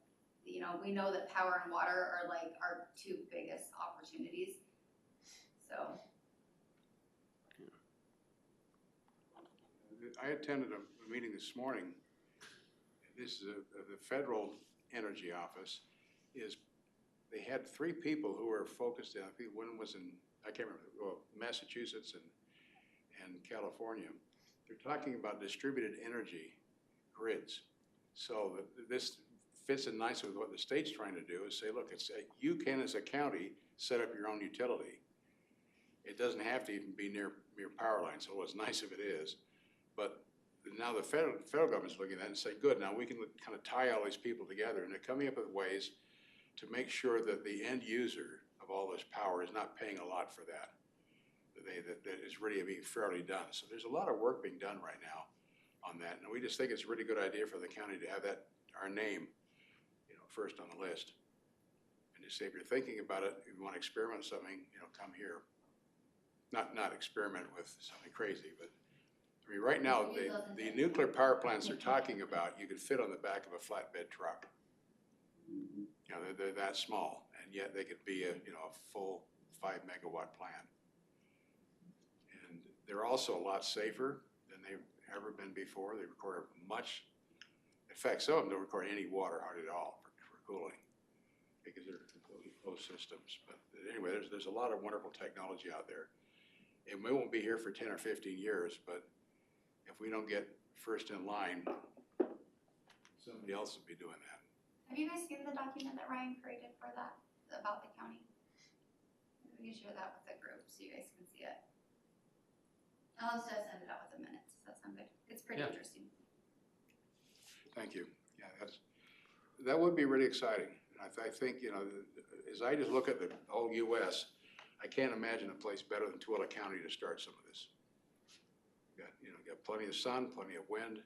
We know that power and water are like our two biggest opportunities, so.
I attended a meeting this morning. This is the Federal Energy Office they had three people who were focused on, one was in, I can't remember, Massachusetts and California. They're talking about distributed energy grids. So this fits in nicely with what the state's trying to do, is say, look, you can as a county set up your own utility. It doesn't have to even be near power lines, so it's nice if it is. But now the federal government's looking at that and say, good, now we can kind of tie all these people together, and they're coming up with ways to make sure that the end user of all this power is not paying a lot for that. That is really being fairly done. So there's a lot of work being done right now on that, and we just think it's a really good idea for the county to have our name, first on the list. And just say, if you're thinking about it, if you want to experiment with something, come here. Not experiment with something crazy, but I mean, right now, the nuclear power plants they're talking about, you could fit on the back of a flatbed truck. They're that small, and yet they could be a full 5 megawatt plant. And They're also a lot safer than they've ever been before. They require much, in fact, some of them don't require any water hardly at all for cooling because they're completely closed systems. But anyway, there's a lot of wonderful technology out there. And we won't be here for 10 or 15 years, but if we don't get first in line, somebody else will be doing that.
Have you guys seen the document that Ryan created for that, about the county? We can share that with the group so you guys can see it. I'll just send it out with the minutes. Does that sound good? It's pretty
Yeah.
interesting.
Thank you. Yeah, that would be really exciting. And I think, you know, as I just look at the whole US, I can't imagine a place better than Tooele County to start some of this. Got plenty of sun, plenty of wind.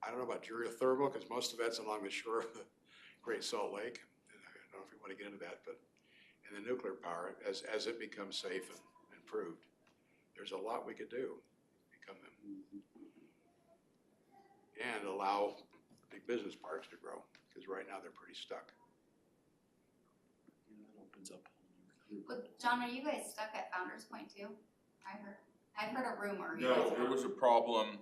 I don't know about geothermal, because most of that's along the shore of the Great Salt Lake. And I don't know if you want to get into that, but in the nuclear power, as it becomes safe and improved, there's a lot we could do. Become them. And allow big business parks to grow, because right now they're pretty stuck.
And that opens up.
Well, John, are you guys stuck at Founder's Point too? I've heard a rumor. You guys
No,
are-
there was a problem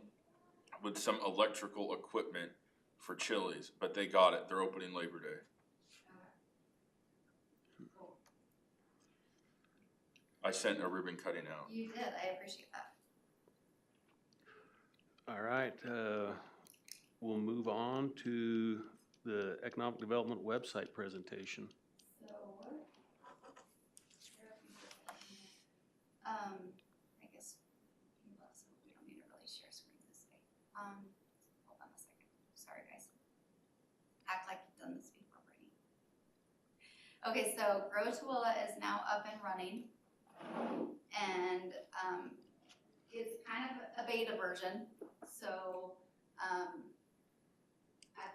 with some electrical equipment for Chili's, but they got it. They're opening Labor Day.
Cool.
I sent a ribbon cutting out.
You did, I appreciate that.
All right, we'll move on to the Economic Development website presentation.
So, I guess, we don't need to really share screen this way. Hold on a second, sorry guys. Act like you've done this before, Brittany. Okay, so Grow Tooele is now up and running. And, it's kind of a beta version, so, I'd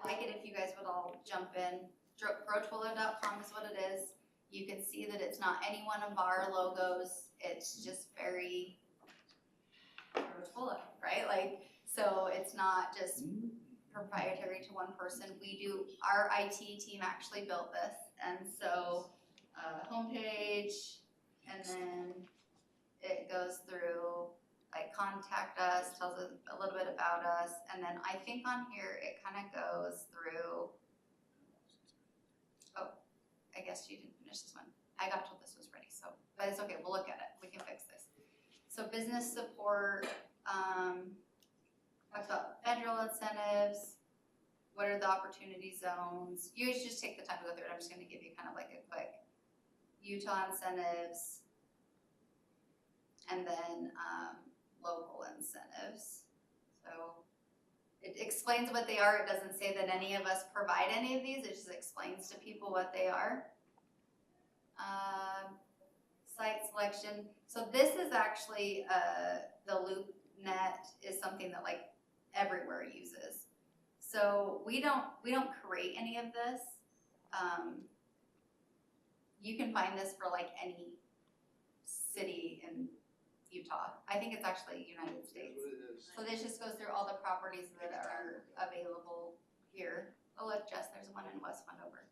like it if you guys would all jump in. Growtooele.com is what it is. You can see that it's not any one of our logos, it's just very Grow Tooele, right? Like, so it's not just proprietary to one person. Our IT team actually built this, and so, homepage, and then it goes through, like, contact us, tells us a little bit about us, and then I think on here it kind of goes through, oh, I guess you didn't finish this one. I got told this was ready, so, but it's okay, we'll look at it, we can fix this. So business support, talks about federal incentives, what are the opportunity zones? You guys just take the time to go through it, I'm just gonna give you kind of like a quick Utah incentives, and then, local incentives. So it explains what they are. It doesn't say that any of us provide any of these. It just explains to people what they are. Site selection. So this is actually, the LoopNet is something that like everywhere uses. So we don't create any of this. You can find this for like any city in Utah. I think it's actually United States. So this just goes through all the properties that are available here. Oh look, Jess, there's one in West Wendover.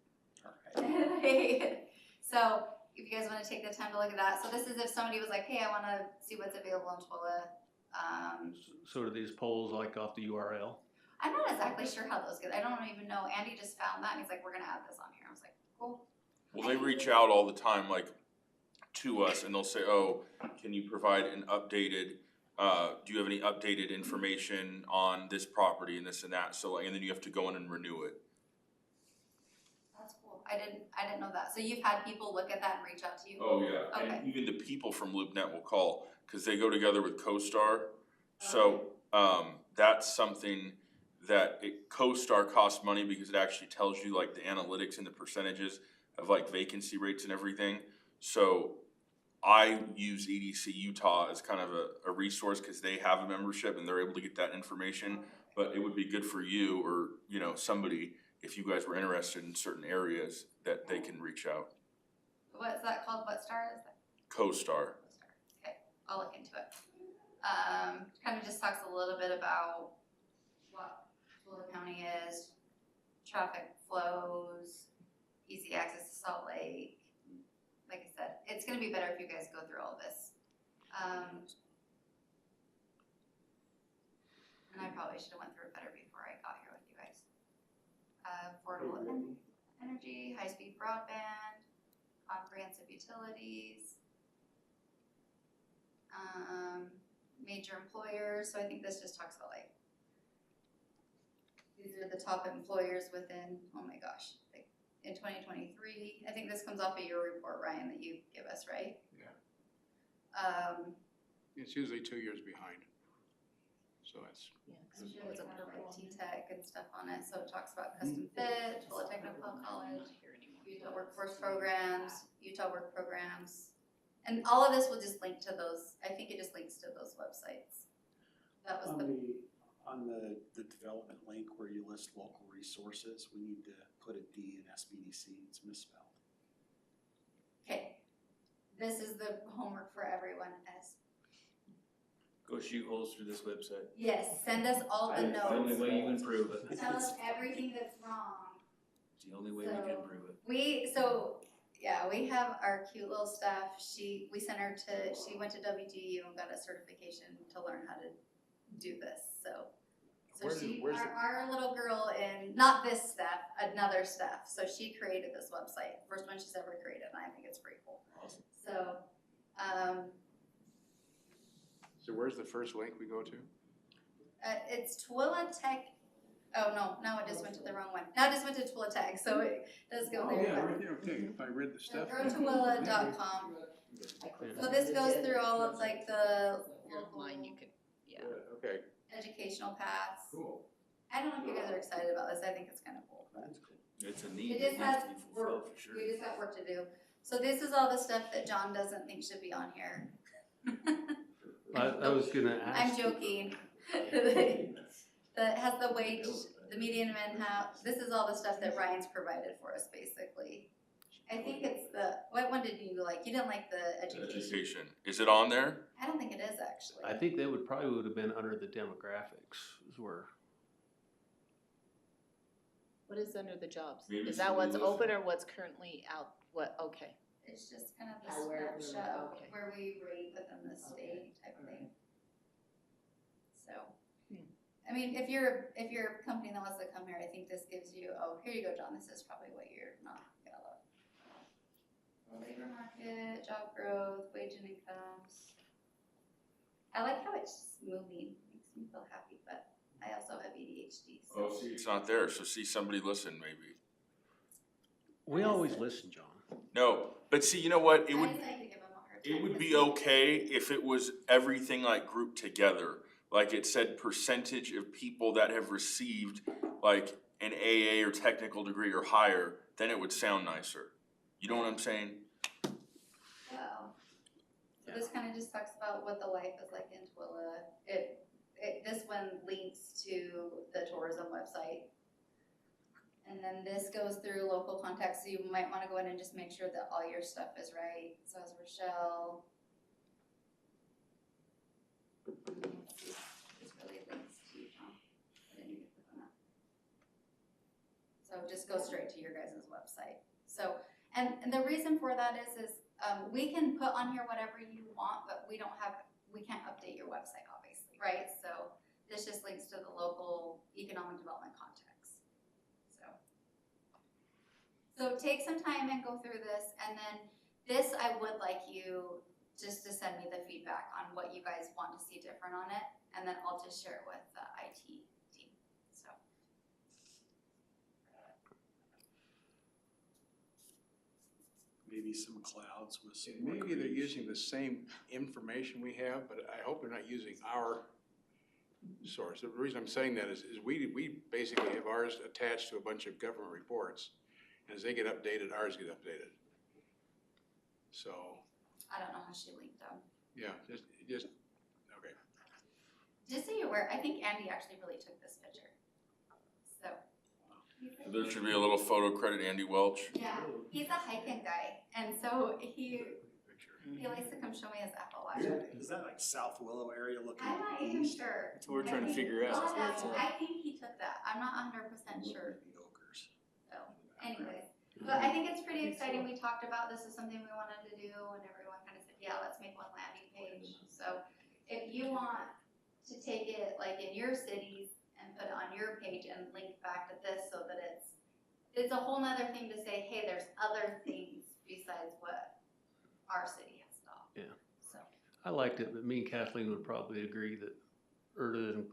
Alright.
So if you guys wanna take the time to look at that, so this is if somebody was like, hey, I wanna see what's available in Tooele.
So do these polls like off the URL?
I'm not exactly sure how those get, I don't even know, Andy just found that and he's like, we're gonna add this on here, I was like, cool.
Well, they reach out all the time, like, to us, and they'll say, oh, can you provide an updated, do you have any updated information on this property and this and that, so, like, and then you have to go in and renew it.
That's cool, I didn't know that, so you've had people look at that and reach out to you?
Oh, yeah,
Okay.
and even the people from LoopNet will call, cause they go together with CoStar, so, that's something that CoStar costs money because it actually tells you like the analytics and the percentages of like vacancy rates and everything. So I use EDC Utah as kind of a resource because they have a membership and they're able to get that information. But it would be good for you or, you know, somebody, if you guys were interested in certain areas, that they can reach out.
What's that called, what star is that?
CoStar.
Okay, I'll look into it. Kind of just talks a little bit about what Tooele County is, traffic flows, easy access to Salt Lake. Like I said, it's gonna be better if you guys go through all this. And I probably should have went through it better before I got here with you guys. Affordable energy, high-speed broadband, comprehensive utilities, major employers, so I think this just talks about like, these are the top employers within, oh my gosh, like in 2023, I think this comes off of your report, Ryan, that you give us, right?
Yeah.
It's
It's usually 2 years behind. So it's,
Yeah, 'cause
I'm
it
sure
was
it's
a
kind of
purple
like
one.
T-Tech and stuff on it, so it talks about custom fit, Twilla Technical College, Utah Workforce Programs, Utah Work Programs. And all of this will just link to those, I think it just links to those websites. That was
On the development link where you list local resources, we need to put a D in SBDC, it's misspelled.
okay. This is the homework for everyone, as,
Go shoot holes through this website.
yes, send us all the
The only
notes.
way you improve it.
Tell us everything that's wrong.
It's the only way we can improve it.
We have our cute little staff, she went to WGU and got a certification to learn how to do this, so. So our little girl not this staff, another staff, so she created this website, first one she's ever created, and I think it's pretty cool.
Awesome.
So,
so where's the first link we go to?
it's Twilla Tech, oh no, it just went to the wrong one, now it just went to Twilla Tech, so it does go there.
Yeah,
but-
right there, okay, if I read the
So
stuff.
go to Twilla.com. So this goes through all of like the
Your
local
line, you could, yeah.
Okay,
educational paths.
cool.
I don't know if you guys are excited about this, I think it's kind of cool, but
It's a need
it
that
just
needs
has
to be fulfilled
work,
for sure.
we just got work to do. So this is all the stuff that John doesn't think should be on here.
I was gonna
I'm
ask,
joking. That has the wage, the median men have, this is all the stuff that Ryan's provided for us, basically. I think it's what one did you like? You didn't like the education.
Education, is it on there?
I don't think it is actually.
I think they would have been under the demographics, is where,
What is under the jobs?
Maybe
Is that what's
somebody
open or what's currently out? What, okay.
It's just kind of
How, where,
the snapshot of
okay.
where we rate within the state type of thing. So, I mean, if you're a company that wants to come here, I think this gives you, here you go, John, this is probably what you're not gonna love. Labor market, job growth, wage and incomes. I like how it's just moving, makes me feel happy, but I also have ADHD, so.
Oh, see, it's not there, so see somebody listen maybe.
we always listen, John.
No, but see, you know what,
I just like to give them a hard time.
it would be
'cause-
okay if it was everything like grouped together. Like it said percentage of people that have received like an AA or technical degree or higher, then it would sound nicer. You know what I'm saying?
Well, so this kind of just talks about what the life is like in Twilla. This one links to the tourism website. And then this goes through local contacts, so you might wanna go in and just make sure that all your stuff is right. So as Rochelle. This really links to Tom. I didn't even click on that. So just go straight to your guys' website. So, and the reason for that is we can put on here whatever you want, but we can't update your website, obviously, right? So this just links to the local economic development context. So take some time and go through this, and then this, I would like you just to send me the feedback on what you guys want to see different on it, and then I'll just share it with the IT team, so.
Maybe some clouds with some.
Maybe they're using the same information we have, but I hope they're not using our source. The reason I'm saying that is we basically have ours attached to a bunch of government reports. And as they get updated, ours get updated. So,
I don't know how she linked them.
yeah, just, okay.
Just so you're aware, I think Andy actually really took this picture. So.
So there should be a little photo credit Andy Welch.
Yeah, he's a hiking guy, and so he likes to come show me his Apple Watch.
Is that like South Willow area looking
I'm not even
east?
sure.
That's what we're trying to figure out.
Well,
Where it's at.
I think he took that, I'm not 100% sure,
The Ogres.
so, anyways. But I think it's pretty exciting, we talked about this is something we wanted to do, and everyone kind of said yeah, let's make one landing page. So if you want to take it like in your cities and put it on your page and link back to this so that it's a whole nother thing to say, hey, there's other things besides what our city has to offer.
Yeah.
So,
I liked it, but me and Kathleen would probably agree that Erda and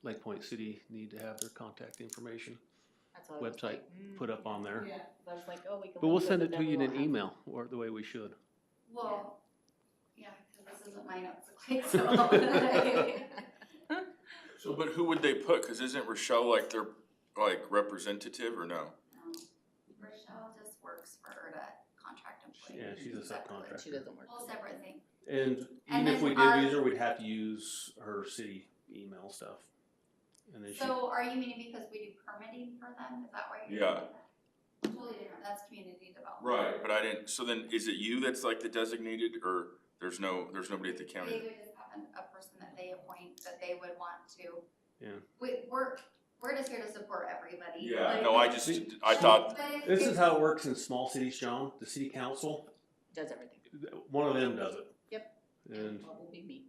Lake Point City need to have their contact information
That's what I was
website
like,
put up on there.
I was like, oh, we can.
But we'll
link
send
it,
it to
but
you in
then
an
we won't
email, or the way we should.
well, yeah, because this is what my notes look like, so.
So, but who would they put? Cause isn't Rochelle like their, like, representative or no?
Rochelle just works for Erda, contract employee.
Yeah, she's a
Separately.
subcontractor.
She doesn't work.
Whole separate thing.
And
And
even if
then
we
our-
did use her, we'd have to use her city email stuff. And then she,
So are you meaning because we do permitting for them, is that why you're
Yeah.
doing that? Totally different, that's community development.
Right, but I didn't, so then is it you that's like the designated, or there's nobody at the
They
county?
would just have a person that they appoint, that they would want to.
Yeah.
We're just here to support everybody.
Yeah,
Like,
no, I thought,
but if-
this
if-
is how it works in small cities, John. The city council,
Does everything.
one of them does it.
Yep.
And
Well, will be me.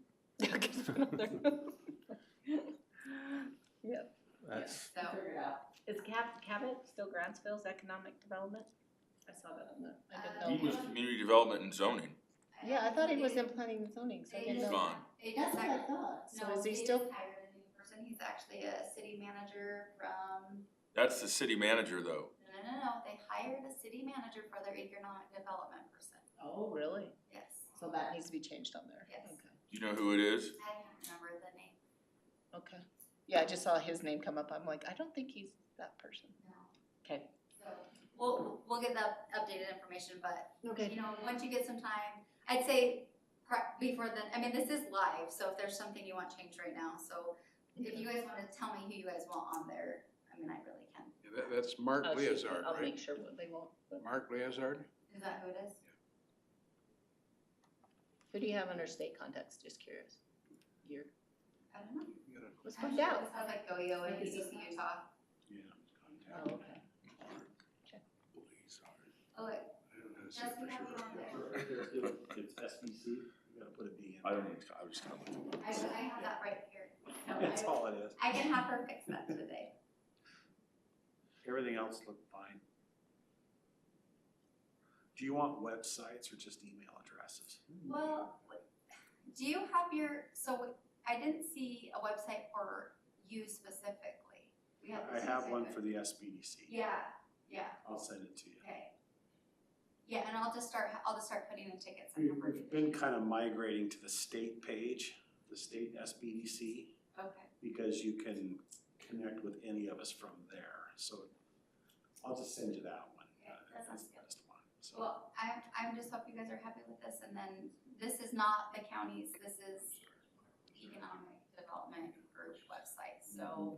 Yep.
that's,
So,
Figure it out. Is Cabot still Grantsville's economic development? I saw that on the, I didn't
he
know.
was community development and zoning.
Yeah, I thought he was in planning and zoning, so I
They
didn't
He's
know.
gone.
They
That's
just
what I
hired,
thought. So
no,
is he
they
still?
just hired a new person, he's actually a city manager from,
That's the city manager though.
no, they hired a city manager for their economic development person,
Oh, really?
yes.
So that needs to be changed on there?
Yes.
Okay.
Do you know who it is?
I can't remember the name,
Okay. Yeah, I just saw his name come up. I'm like, I don't think he's that person.
no.
Okay.
So, we'll get the updated information, but,
Okay.
you know, once you get some time, I'd say before then, I mean, this is live, so if there's something you want changed right now, so if you guys wanna tell me who you guys want on there, I mean, I really can.
Yeah, that's Mark
I'll shoot-
Leozard,
I'll
right?
make sure what they won't.
Mark Leozard?
Is that who it is?
Who do you have under state contacts? Just curious. You're,
I don't know.
You gotta-
let's find out.
It sounds like Go-Yo and
Maybe
EDC Utah.
Yeah.
Oh, okay.
Leozard.
Oh, wait,
I don't know,
Jess, we have you on there.
It's SBC, you gotta put a D in.
I don't need to, I was just gonna look.
I have that right here. No,
That's all it is.
I can have her fix that today.
Everything else looked fine. Do you want websites or just email addresses?
Well, do you have so I didn't see a website for you specifically. We have
I
the
have one
specific-
for the SBDC.
Yeah, yeah,
I'll send it to you.
okay. Yeah, and I'll just start putting in tickets and number.
We've been kind of migrating to the state page, the state SBDC,
Okay,
because you can connect with any of us from there. So I'll just send you that one.
Okay, that sounds
That's the
good.
best one. So
well, I'm just hope you guys are happy with this, and then this is not the county's, this is economic development group website, so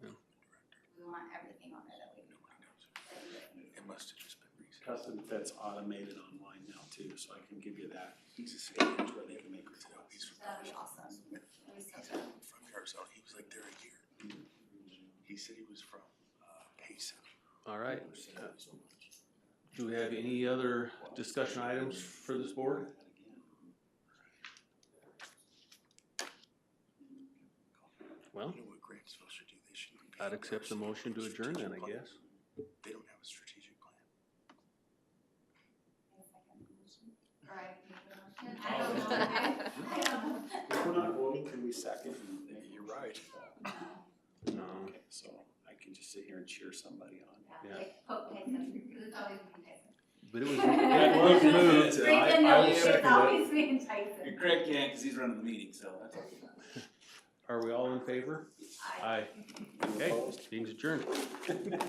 we want everything on there that we can.
It must have just been recent.
Custom Fit's automated online now too, so I can give you that page where they can make requests.
That'd be awesome. That'd be so
He's
good.
from Arizona, he was like there a year. He said he was from, Payson.
all right. Do we have any other discussion items for this board? Well,
You know what Grantsville should do? They should.
I'd accept the motion to adjourn then, I guess.
They don't have a strategic plan.
All right, make the motion. I don't know. I don't know.
If we're not voting, can we second?
You're right.
No.
Okay, so I can just sit here and cheer somebody on.
Yeah, like poke Tyson, because it's always been Tyson.
But it was moved.
Read the notes, it's always been Tyson.
You're correct, Ken, cause he's running the meeting, so that's okay.
Are we all in favor?
Aye.
Aye. Okay, meeting's adjourned.
Thank you.